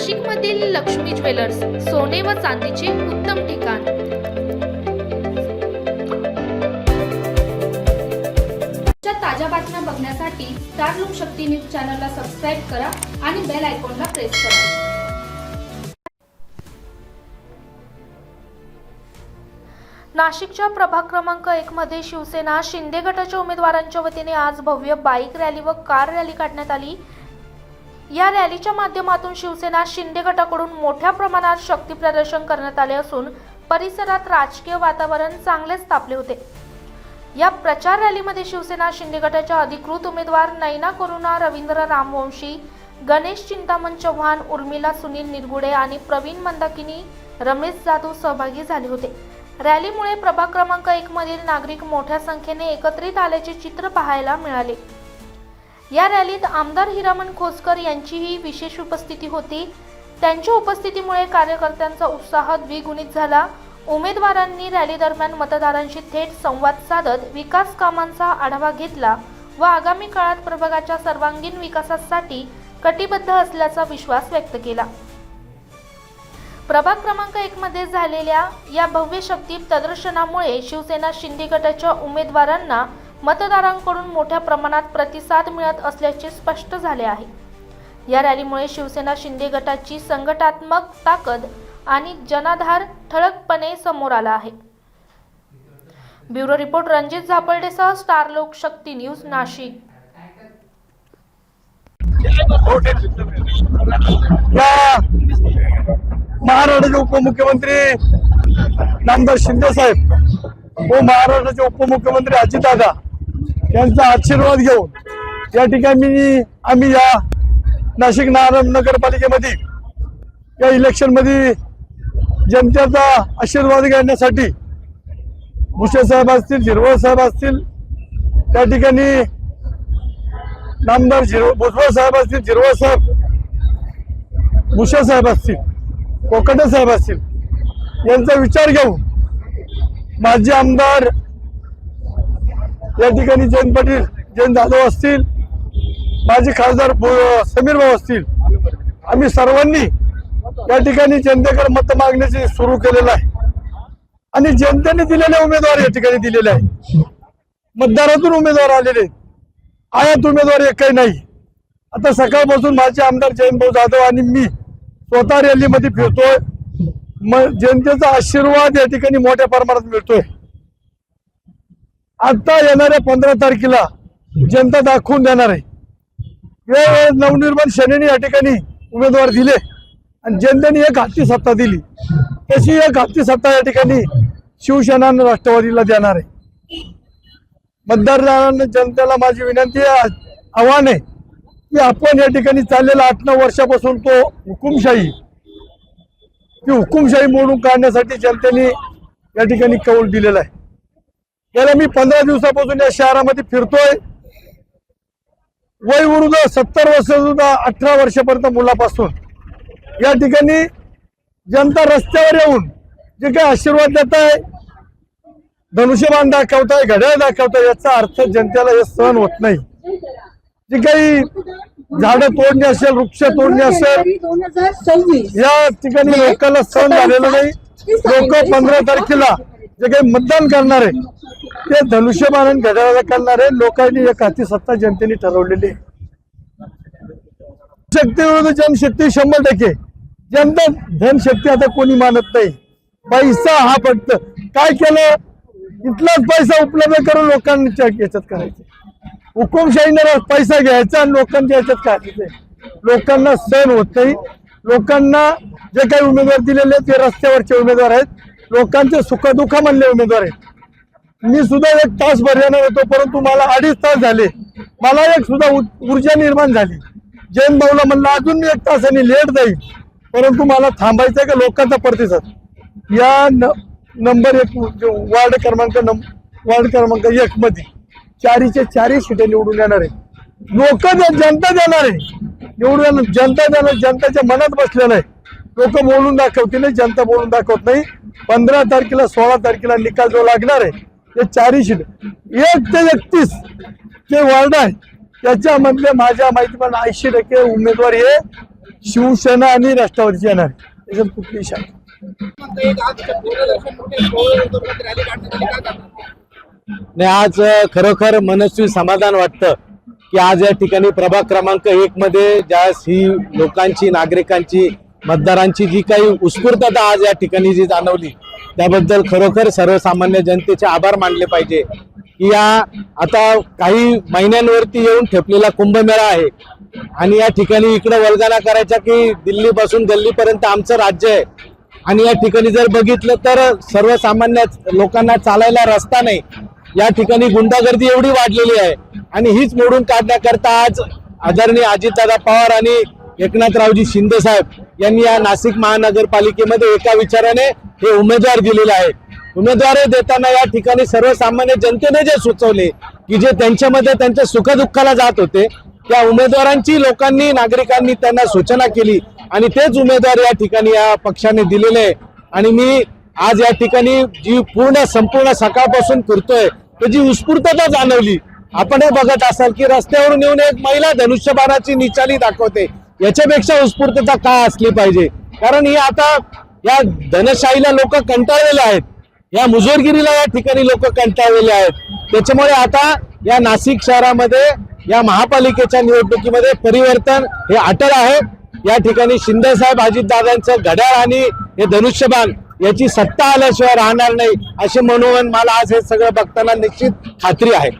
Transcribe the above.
नाशिकमधील लक्ष्मी ज्वेलर्स सोने व चांदीचे उत्तम ठिकाण। ताज्या बातम्या बघण्यासाठी स्टार लोकशक्ती न्यूज चॅनलला सबस्क्राइब करा आणि बेल आयकॉनला प्रेस करा। नाशिकच्या प्रभाग क्रमांक 1 मध्ये शिवसेना शिंदे गटाच्या उमेदवारांच्या वतीने आज भव्य बाईक रॅली व कार रॅली काढण्यात आली। या रॅलीच्या माध्यमातून शिवसेना शिंदे गटाकडून मोठ्या प्रमाणात शक्ती प्रदर्शन करण्यात आले असून परिसरात राजकीय वातावरण चांगलेच तापले होते। या प्रचार रॅलीमध्ये शिवसेना शिंदे गटाच्या अधिकृत उमेदवार नैना करुणा, रवींद्र रामवंशी, गणेश चिंतामण चव्हाण, उर्मिला सुनील निरगुडे आणि प्रवीण मंदाकिनी, रमेश जाधव सहभागी झाले होते। रॅलीमुळे प्रभाग क्रमांक 1 मधील नागरिक मोठ्या संख्येने एकत्रित आल्याचे चित्र पाहायला मिळाले। या रॅलीत आमदार हिरामण खोसकर यांचीही विशेष उपस्थिती होती। त्यांच्या उपस्थितीमुळे कार्यकर्त्यांचा उत्साह द्विगुणित झाला। उमेदवारांनी रॅली दरम्यान मतदारांशी थेट संवाद साधत विकास कामांचा आढावा घेतला व आगामी काळात प्रभागाच्या सर्वांगीण विकासासाठी कटिबद्ध असल्याचा विश्वास व्यक्त केला। प्रभाग क्रमांक 1 मध्ये झालेल्या या भव्य शक्ती प्रदर्शनामुळे शिवसेना शिंदे गटाच्या उमेदवारांना मतदारांकडून मोठ्या प्रमाणात प्रतिसाद मिळत असल्याचे स्पष्ट झाले आहे। या रॅलीमुळे शिवसेना शिंदे गटाची संघटनात्मक ताकद आणि जनाधार ठळकपणे समोर आला आहे। ब्युरो रिपोर्ट रणजित झापर्डेसह स्टार लोकशक्ती न्यूज नाशिक। महाराष्ट्राचे उपमुख्यमंत्री नामदार शिंदे साहेब व महाराष्ट्राचे उपमुख्यमंत्री अजितदादा यांचा आशीर्वाद घेऊन या ठिकाणी आम्ही या नाशिक नगरपालिकेमध्ये या इलेक्शन मध्ये जनतेचा आशीर्वाद घेण्यासाठी भुसे साहेब असतील, झिरवळ साहेब असतील, त्या ठिकाणी नामदार भुजबळ साहेब असतील, झिरवळ साहेब, भुसे साहेब असतील, कोकटे साहेब असतील, यांचा विचार घेऊन माजी आमदार या ठिकाणी जयंत पाटील, जयंत जाधव असतील, माजी खासदार समीर भाऊ असतील, आम्ही सर्वांनी या ठिकाणी जनतेकडे मत मागण्याचे सुरू केलेलं आहे आणि जनतेने दिलेले उमेदवार या ठिकाणी दिलेले आहे। मतदारातून उमेदवार आलेले आयात उमेदवार एकही नाही। आता सकाळपासून माजी आमदार जयंत भाऊ जाधव आणि मी स्वतः रॅलीमध्ये फिरतोय। जनतेचा आशीर्वाद या ठिकाणी मोठ्या प्रमाणात मिळतोय। आता येणाऱ्या 15 तारखेला जनता दाखवून देणार आहे। वेळोवेळी नवनिर्माण सेनेने या ठिकाणी उमेदवार दिले आणि जनतेने एक हाती सत्ता दिली, तशी एक हाती सत्ता या ठिकाणी शिवसेना आणि राष्ट्रवादीला देणार आहे। मतदारांना, जनतेला माझी विनंती आहे, आव्हान आहे की आपण या ठिकाणी चाललेला 8-9 वर्षापासून तो हुकुमशाही, ती हुकुमशाही मोडून काढण्यासाठी जनतेने या ठिकाणी कौल दिलेला आहे। गेल्या मी 15 दिवसापासून या शहरामध्ये फिरतोय। वय विरुद्ध 70 वर्ष सुद्धा 18 वर्षापर्यंत मुलापासून या ठिकाणी जनता रस्त्यावर येऊन जे काही आशीर्वाद देत आहे, धनुष्यबाण दाखवताय, घड्याळ दाखवताय, याचा अर्थ जनतेला हे सहन होत नाही। जे काही झाडं तोडणे असेल, वृक्ष तोडणे असेल, या ठिकाणी लोकांना सहन झालेलं नाही। लोक 15 तारखेला जे काही मतदान करणार आहे ते धनुष्यबाण घड्याळ करणारे लोकांनी एक हाती सत्ता जनतेने ठरवलेली आहे। शक्ती विरुद्ध जनशक्ती 100%। जनता धनशक्ती आता कोणी मानत नाही। पैसा हा फक्त काय केलं, इथलाच पैसा उपलब्ध करून लोकांच्या याच्यात करायचं। हुकुमशाहीने पैसा घ्यायचा आणि लोकांच्या याच्यात करायचं। लोकांना सहन होत नाही। लोकांना जे काही उमेदवार दिलेले ते रस्त्यावरचे उमेदवार आहेत, लोकांचे सुखदुःखामधले उमेदवार आहेत। मी सुद्धा 1 तास येणार होतो, परंतु मला 2.5 तास झाले। मला एक सुद्धा ऊर्जा निर्माण झाली। जयंत भाऊला म्हणलं अजून मी 1 तासाने लेट जाईल, परंतु मला थांबायचं का लोकांचा प्रतिसाद। या नंबर 1 वार्ड क्रमांक 1 मध्ये 4च्या 4 सीटे निवडून येणार आहे। लोक जनता देणार आहे, निवडून जनता देणार, जनताच्या मनात बसलेलं आहे। लोक बोलून दाखवतील, जनता बोलून दाखवत नाही। 15 तारखेला 16 तारखेला निकाल जो लागणार आहे ते 4 सीट 1 ते 31 जे वार्ड आहे त्याच्यामधले माझ्या माहितीप्रमाणे 80% उमेदवार हे शिवसेना आणि राष्ट्रवादीची येणार त्याच्यात कुठली शाखा नाही, आज खरोखर मनस्वी समाधान वाटतं की आज या ठिकाणी प्रभाग क्रमांक 1 मध्ये ज्या ही लोकांची, नागरिकांची, मतदारांची जी काही उत्स्फूर्तता आज या ठिकाणी जी जाणवली त्याबद्दल खरोखर सर्वसामान्य जनतेचे आभार मानले पाहिजे की या आता काही महिन्यांवरती येऊन ठेपलेला कुंभमेळा आहे आणि या ठिकाणी इकडे वल्गना करायचा की दिल्ली पासून गल्लीपर्यंत आमचं राज्य आहे आणि या ठिकाणी जर बघितलं तर सर्वसामान्य लोकांना चालायला रस्ता नाही, या ठिकाणी गुंडागर्दी एवढी वाढलेली आहे आणि हीच मोडून काढण्याकरता आज आदरणीय अजितदादा पवार आणि एकनाथरावजी शिंदे साहेब यांनी या नाशिक महानगरपालिकेमध्ये एका विचाराने हे उमेदवार दिलेले आहे। उमेदवार देताना या ठिकाणी सर्वसामान्य जनतेने जे सुचवले की जे त्यांच्यामध्ये त्यांच्या सुखदुःखाला जात होते त्या उमेदवारांची लोकांनी, नागरिकांनी त्यांना सूचना केली आणि तेच उमेदवार या ठिकाणी या पक्षाने दिलेले आहे आणि मी आज या ठिकाणी जी संपूर्ण सकाळपासून फिरतोय त्याची उत्स्फूर्तता जाणवली। आपण हे बघत असाल की रस्त्यावरून येऊन एक महिला धनुष्यबाणाची निचाली दाखवते, याच्यापेक्षा उत्स्फूर्तता काय असली पाहिजे? कारण ही आता या धनशाहीला लोक कंटाळलेले आहेत, या मुजोरगिरीला या ठिकाणी लोक कंटाळलेले आहेत। त्याच्यामुळे आता या नाशिक शहरामध्ये या महापालिकेच्या निवडणुकीमध्ये परिवर्तन हे अटळ आहे। या ठिकाणी शिंदे साहेब, अजितदादांचं घड्याळ आणि हे धनुष्यबाण याची सत्ता आल्याशिवाय राहणार नाही असे म्हणून मला आज हे सगळं बघताना निश्चित खात्री आहे।